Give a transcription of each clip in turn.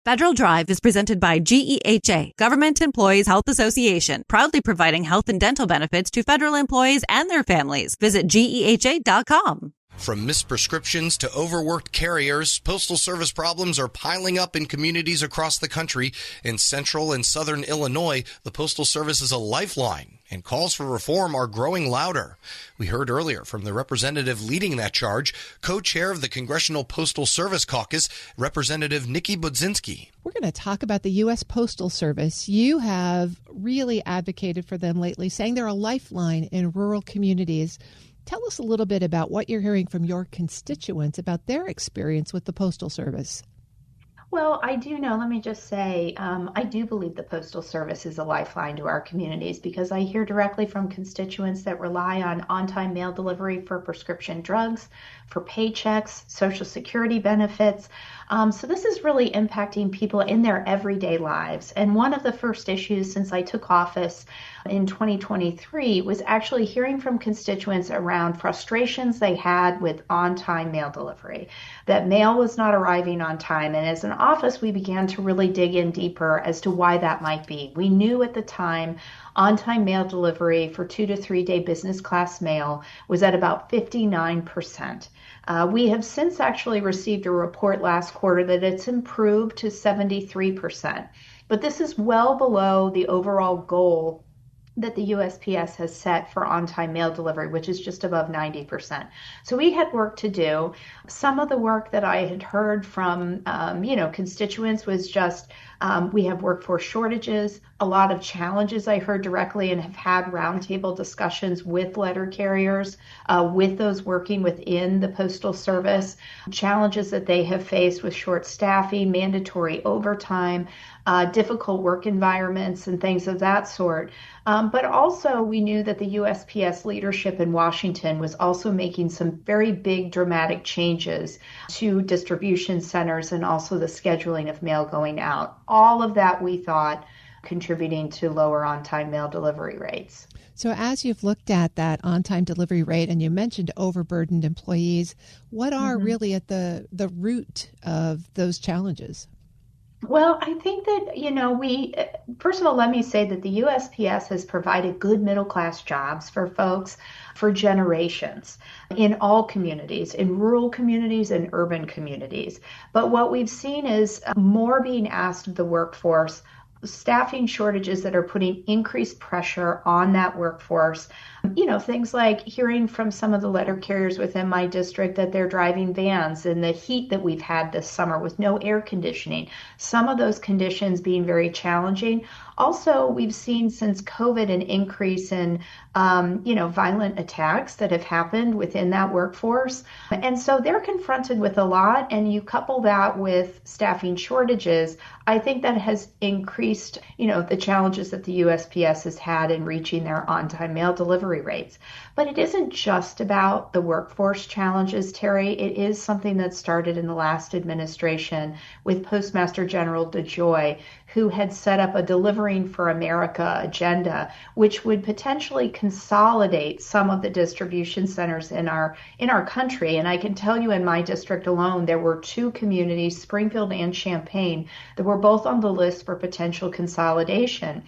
Federal Drive is presented by GEHA, Government Employees Health Association, proudly providing health and dental benefits to federal employees and their families. Visit GEHA.com. From misprescriptions to overworked carriers, Postal Service problems are piling up in communities across the country. In central and southern Illinois, the Postal Service is a lifeline, and calls for reform are growing louder. We heard earlier from the representative leading that charge, co-chair of the Congressional Postal Service Caucus, Representative Nikki Budzinski. We're going to talk about the U.S. Postal Service. You have really advocated for them lately, saying they're a lifeline in rural communities. Tell us a little bit about what you're hearing from your constituents about their experience with the Postal Service. Well, I do know, let me just say, I do believe the Postal Service is a lifeline to our communities because I hear directly from constituents that rely on on-time mail delivery for prescription drugs, for paychecks, Social Security benefits. So this is really impacting people in their everyday lives. And one of the first issues since I took office in 2023 was actually hearing from constituents around frustrations they had with on-time mail delivery, that mail was not arriving on time. And as an office, we began to really dig in deeper as to why that might be. We knew at the time on-time mail delivery for 2 to 3 day business class mail was at about 59%. We have since actually received a report last quarter that it's improved to 73%. But this is well below the overall goal that the USPS has set for on-time mail delivery, which is just above 90%. So we had work to do. Some of the work that I had heard from, constituents was just, we have workforce shortages, a lot of challenges I heard directly and have had roundtable discussions with letter carriers, with those working within the Postal Service, challenges that they have faced with short staffing, mandatory overtime, difficult work environments and things of that sort. But also we knew that the USPS leadership in Washington was also making some very big dramatic changes to distribution centers and also the scheduling of mail going out. All of that we thought contributing to lower on-time mail delivery rates. So as you've looked at that on-time delivery rate, and you mentioned overburdened employees, what are really at the root of those challenges? Well, I think that, first of all, let me say that the USPS has provided good middle-class jobs for folks for generations in all communities, in rural communities and urban communities. But what we've seen is more being asked of the workforce, staffing shortages that are putting increased pressure on that workforce. Things like hearing from some of the letter carriers within my district that they're driving vans in the heat that we've had this summer with no air conditioning. Some of those conditions being very challenging. Also, we've seen since COVID an increase in, violent attacks that have happened within that workforce. And so they're confronted with a lot, and you couple that with staffing shortages, I think that has increased, the challenges that the USPS has had in reaching their on-time mail delivery rates. But it isn't just about the workforce challenges, Terry. It is something that started in the last administration with Postmaster General DeJoy, who had set up a Delivering for America agenda, which would potentially consolidate some of the distribution centers in our country. And I can tell you in my district alone, there were 2 communities, Springfield and Champaign, that were both on the list for potential consolidation.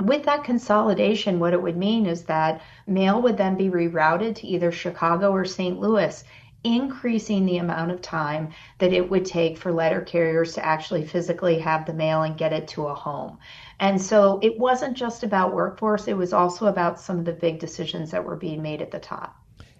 With that consolidation, what it would mean is that mail would then be rerouted to either Chicago or St. Louis, increasing the amount of time that it would take for letter carriers to actually physically have the mail and get it to a home. And so it wasn't just about workforce, it was also about some of the big decisions that were being made at the top.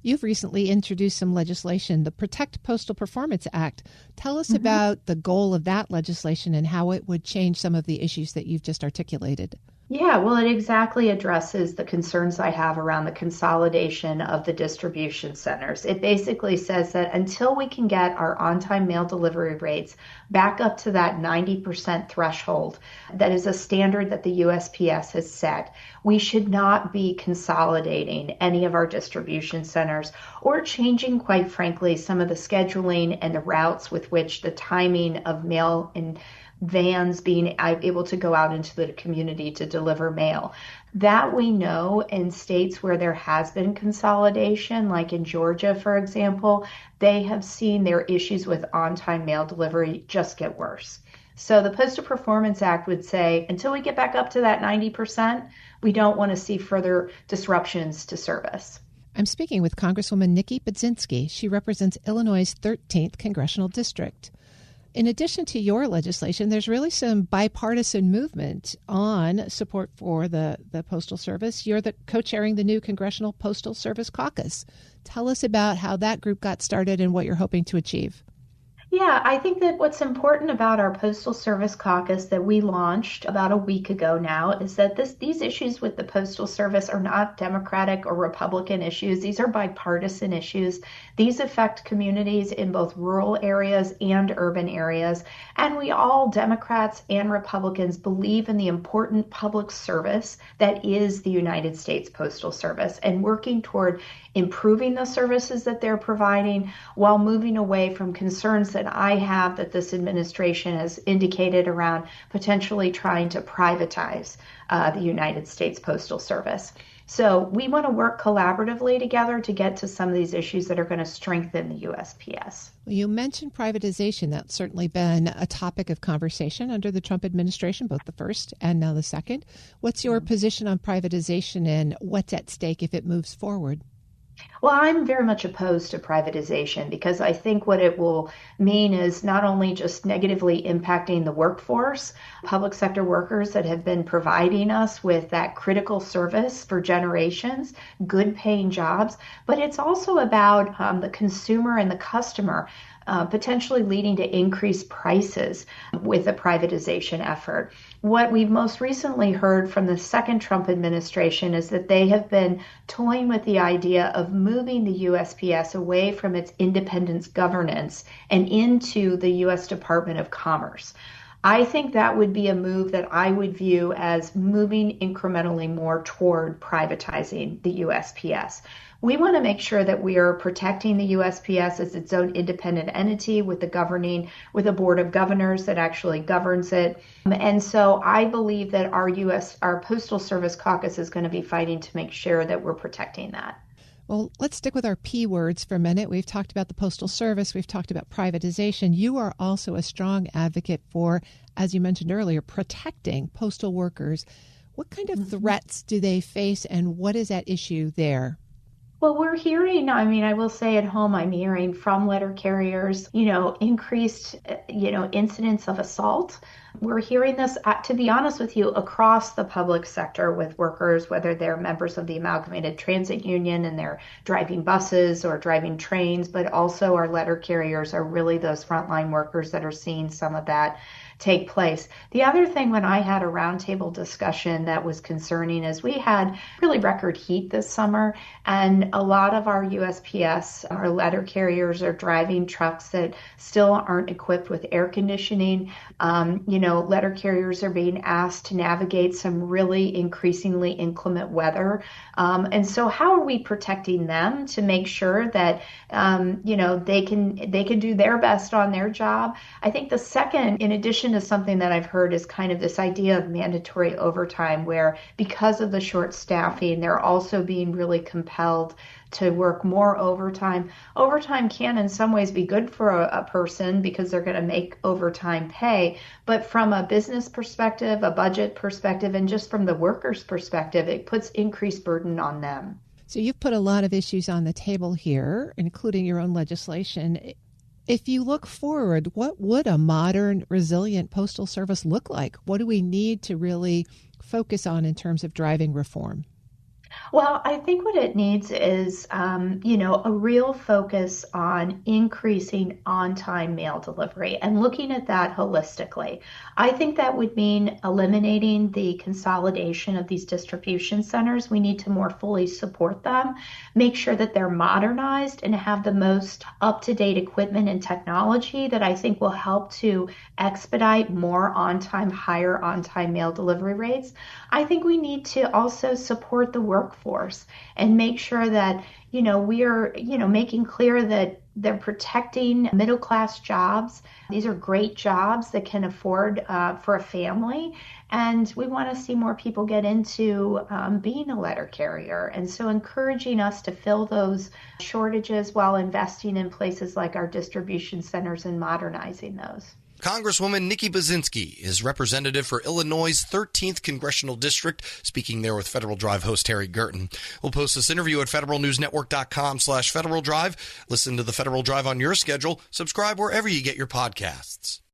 You've recently introduced some legislation, the Protect Postal Performance Act. Tell us about the goal of that legislation and how it would change some of the issues that you've just articulated. Yeah, well, it exactly addresses the concerns I have around the consolidation of the distribution centers. It basically says that until we can get our on-time mail delivery rates back up to that 90% threshold, that is a standard that the USPS has set, we should not be consolidating any of our distribution centers or changing, quite frankly, some of the scheduling and the routes with which the timing of mail and vans being able to go out into the community to deliver mail. That we know in states where there has been consolidation, like in Georgia, for example, they have seen their issues with on-time mail delivery just get worse. So the Postal Performance Act would say, until we get back up to that 90%, we don't want to see further disruptions to service. I'm speaking with Congresswoman Nikki Budzinski. She represents Illinois' 13th Congressional District. In addition to your legislation, there's really some bipartisan movement on support for the Postal Service. You're co-chairing the new Congressional Postal Service Caucus. Tell us about how that group got started and what you're hoping to achieve. Yeah, I think that what's important about our Postal Service Caucus that we launched about a week ago now is that these issues with the Postal Service are not Democratic or Republican issues. These are bipartisan issues. These affect communities in both rural areas and urban areas. And we all, Democrats and Republicans, believe in the important public service that is the United States Postal Service and working toward improving the services that they're providing while moving away from concerns that I have that this administration has indicated around potentially trying to privatize the United States Postal Service. So we want to work collaboratively together to get to some of these issues that are going to strengthen the USPS. Well, you mentioned privatization. That's certainly been a topic of conversation under the Trump administration, both the first and now the second. What's your position on privatization and what's at stake if it moves forward? Well, I'm very much opposed to privatization because I think what it will mean is not only just negatively impacting the workforce, public sector workers that have been providing us with that critical service for generations, good paying jobs, but it's also about the consumer and the customer. Potentially leading to increased prices with a privatization effort. What we've most recently heard from the second Trump administration is that they have been toying with the idea of moving the USPS away from its independent governance and into the U.S. Department of Commerce. I think that would be a move that I would view as moving incrementally more toward privatizing the USPS. We want to make sure that we are protecting the USPS as its own independent entity with a board of governors that actually governs it. And so I believe that our Postal Service Caucus is going to be fighting to make sure that we're protecting that. Well, let's stick with our P words for a minute. We've talked about the Postal Service. We've talked about privatization. You are also a strong advocate for, as you mentioned earlier, protecting postal workers. What kind of threats do they face and what is at issue there? Well, we're hearing, I will say at home, I'm hearing from letter carriers, increased, incidents of assault. We're hearing this, to be honest with you, across the public sector with workers, whether they're members of the Amalgamated Transit Union and they're driving buses or driving trains, but also our letter carriers are really those frontline workers that are seeing some of that take place. The other thing when I had a roundtable discussion that was concerning is we had really record heat this summer, and a lot of our USPS, our letter carriers, are driving trucks that still aren't equipped with air conditioning. Letter carriers are being asked to navigate some really increasingly inclement weather. And so how are we protecting them to make sure that, they can do their best on their job? I think the second, in addition to something that I've heard, is kind of this idea of mandatory overtime, where because of the short staffing, they're also being really compelled to work more overtime. Overtime can in some ways be good for a person because they're going to make overtime pay. But from a business perspective, a budget perspective, and just from the worker's perspective, it puts increased burden on them. So you've put a lot of issues on the table here, including your own legislation. If you look forward, what would a modern, resilient Postal Service look like? What do we need to really focus on in terms of driving reform? Well, I think what it needs is, a real focus on increasing on-time mail delivery and looking at that holistically. I think that would mean eliminating the consolidation of these distribution centers. We need to more fully support them, make sure that they're modernized and have the most up-to-date equipment and technology that I think will help to expedite more on-time, higher on-time mail delivery rates. I think we need to also support the workforce and make sure that, we are, making clear that they're protecting middle-class jobs. These are great jobs that can afford for a family. And we want to see more people get into being a letter carrier. And so encouraging us to fill those shortages while investing in places like our distribution centers and modernizing those. Congresswoman Nikki Baczynski is representative for Illinois' 13th Congressional District, speaking there with Federal Drive host Harry Gerton. We'll post this interview at federalnewsnetwork.com/Federal Drive. Listen to the Federal Drive on your schedule. Subscribe wherever you get your podcasts.